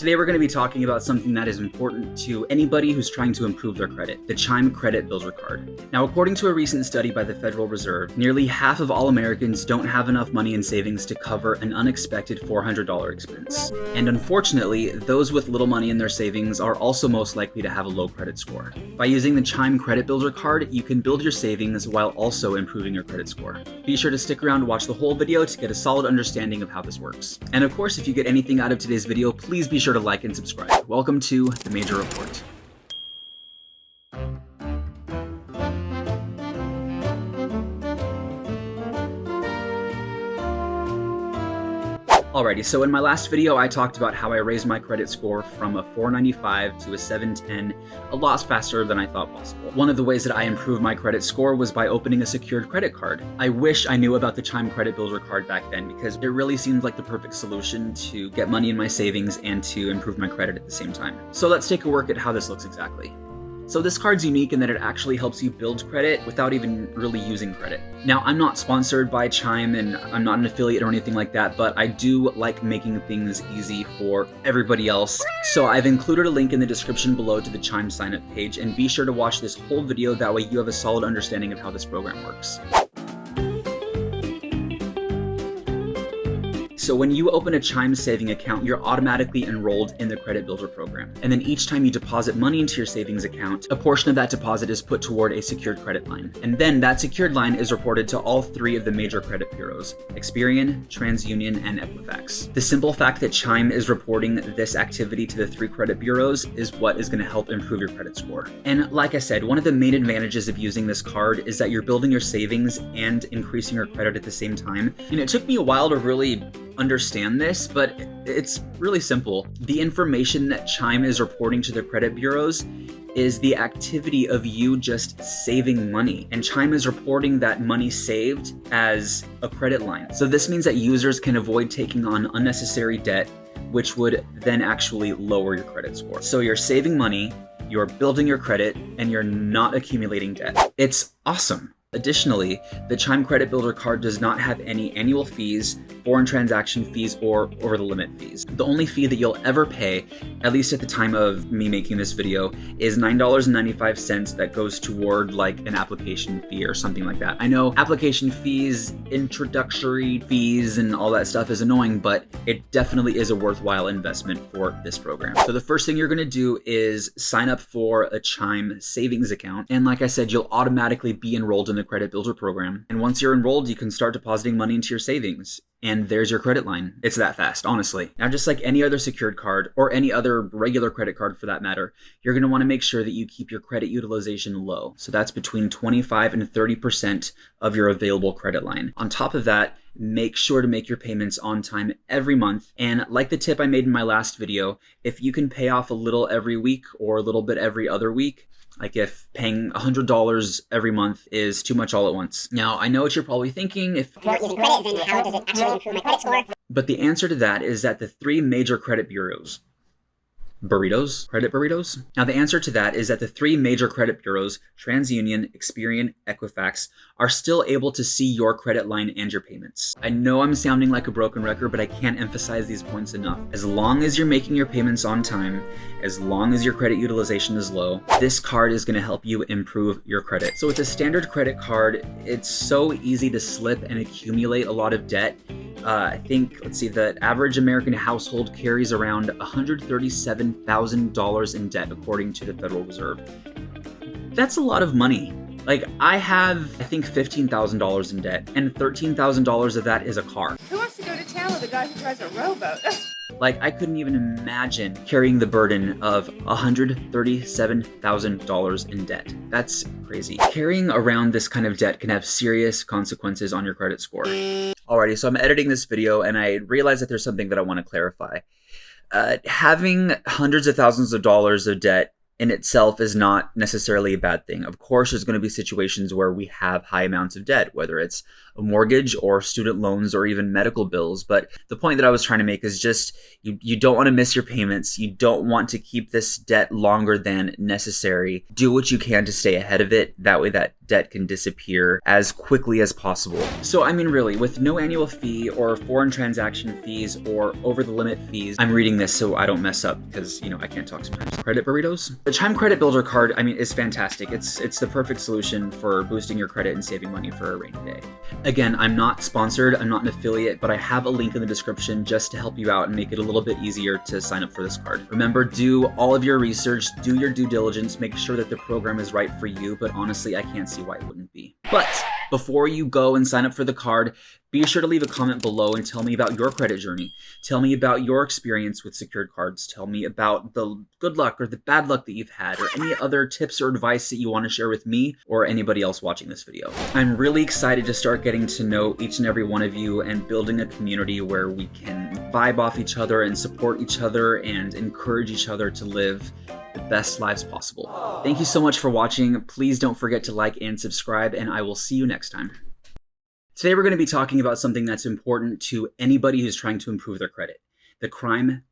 Today we're going to be talking about something that is important to anybody who's trying to improve their credit, the Chime Credit Builder card. Now, according to a recent study by the Federal Reserve, nearly half of all Americans don't have enough money in savings to cover an unexpected $400 expense. And unfortunately, those with little money in their savings are also most likely to have a low credit score. By using the Chime Credit Builder card, you can build your savings while also improving your credit score. Be sure to stick around and watch the whole video to get a solid understanding of how this works. And of course, if you get anything out of today's video, please be sure to like and subscribe. Welcome to the Major Report. Alrighty, so in my last video, I talked about how I raised my credit score from a 495 to a 710 a lot faster than I thought possible. One of the ways that I improved my credit score was by opening a secured credit card. I wish I knew about the Chime Credit Builder card back then because it really seemed like the perfect solution to get money in my savings and to improve my credit at the same time. So let's take a look at how this looks exactly. So this card's unique in that it actually helps you build credit without even really using credit. Now, I'm not sponsored by Chime and I'm not an affiliate or anything like that, but I do like making things easy for everybody else. So I've included a link in the description below to the Chime sign up page, and be sure to watch this whole video, that way you have a solid understanding of how this program works. So when you open a Chime saving account, you're automatically enrolled in the Credit Builder program. And then each time you deposit money into your savings account, a portion of that deposit is put toward a secured credit line. And then that secured line is reported to all three of the major credit bureaus: Experian, TransUnion, and Equifax. The simple fact that Chime is reporting this activity to the three credit bureaus is what is going to help improve your credit score. And like I said, one of the main advantages of using this card is that you're building your savings and increasing your credit at the same time. And it took me a while to really understand this, but it's really simple. The information that Chime is reporting to the credit bureaus is the activity of you just saving money. And Chime is reporting that money saved as a credit line. So this means that users can avoid taking on unnecessary debt, which would then actually lower your credit score. So you're saving money, you're building your credit, and you're not accumulating debt. It's awesome. Additionally, the Chime Credit Builder card does not have any annual fees, foreign transaction fees, or over-the-limit fees. The only fee that you'll ever pay, at least at the time of me making this video, is $9.95 that goes toward like an application fee or something like that. I know application fees, introductory fees, and all that stuff is annoying, but it definitely is a worthwhile investment for this program. So the first thing you're gonna do is sign up for a Chime savings account. And like I said, you'll automatically be enrolled in the Credit Builder program. And once you're enrolled, you can start depositing money into your savings. And there's your credit line. It's that fast, honestly. Now, just like any other secured card, or any other regular credit card for that matter, you're gonna wanna make sure that you keep your credit utilization low. So that's between 25 and 30% of your available credit line. On top of that, make sure to make your payments on time every month. And like the tip I made in my last video, if you can pay off a little every week or a little bit every other week, like if paying $100 every month is too much all at once. Now, I know what you're probably thinking, if I'm not using credit, then how does it actually improve my credit score? But the answer to that is that the three major credit bureaus, credit burritos? Now the answer to that is that the three major credit bureaus, TransUnion, Experian, Equifax, are still able to see your credit line and your payments. I know I'm sounding like a broken record, but I can't emphasize these points enough. As long as you're making your payments on time, as long as your credit utilization is low, this card is gonna help you improve your credit. So with a standard credit card, it's so easy to slip and accumulate a lot of debt. I think, let's see, the average American household carries around $137,000 in debt, according to the Federal Reserve. That's a lot of money. Like, I have, I think, $15,000 in debt, and $13,000 of that is a car. Who wants to go to town with a guy who drives a rowboat? Like, I couldn't even imagine carrying the burden of $137,000 in debt. That's crazy. Carrying around this kind of debt can have serious consequences on your credit score. Alrighty, so I'm editing this video and I realize that there's something that I want to clarify. Having hundreds of thousands of dollars of debt in itself is not necessarily a bad thing. Of course, there's going to be situations where we have high amounts of debt, whether it's a mortgage or student loans or even medical bills. But the point that I was trying to make is just you don't want to miss your payments. You don't want to keep this debt longer than necessary. Do what you can to stay ahead of it. That way that debt can disappear as quickly as possible. So I mean, really, with no annual fee or foreign transaction fees or over the limit fees, I'm reading this so I don't mess up because, I can't talk sometimes. Credit burritos? The Chime Credit Builder card, is fantastic. It's the perfect solution for boosting your credit and saving money for a rainy day. Again, I'm not sponsored, I'm not an affiliate, but I have a link in the description just to help you out and make it a little bit easier to sign up for this card. Remember, do all of your research, do your due diligence, make sure that the program is right for you, but honestly, I can't see why it wouldn't be. But before you go and sign up for the card, be sure to leave a comment below and tell me about your credit journey. Tell me about your experience with secured cards. Tell me about the good luck or the bad luck that you've had, or any other tips or advice that you want to share with me or anybody else watching this video. I'm really excited to start getting to know each and every one of you and building a community where we can vibe off each other and support each other and encourage each other to live the best lives possible. Thank you so much for watching. Please don't forget to like and subscribe, and I will see you next time. Today we're going to be talking about something that's important to anybody who's trying to improve their credit: the crime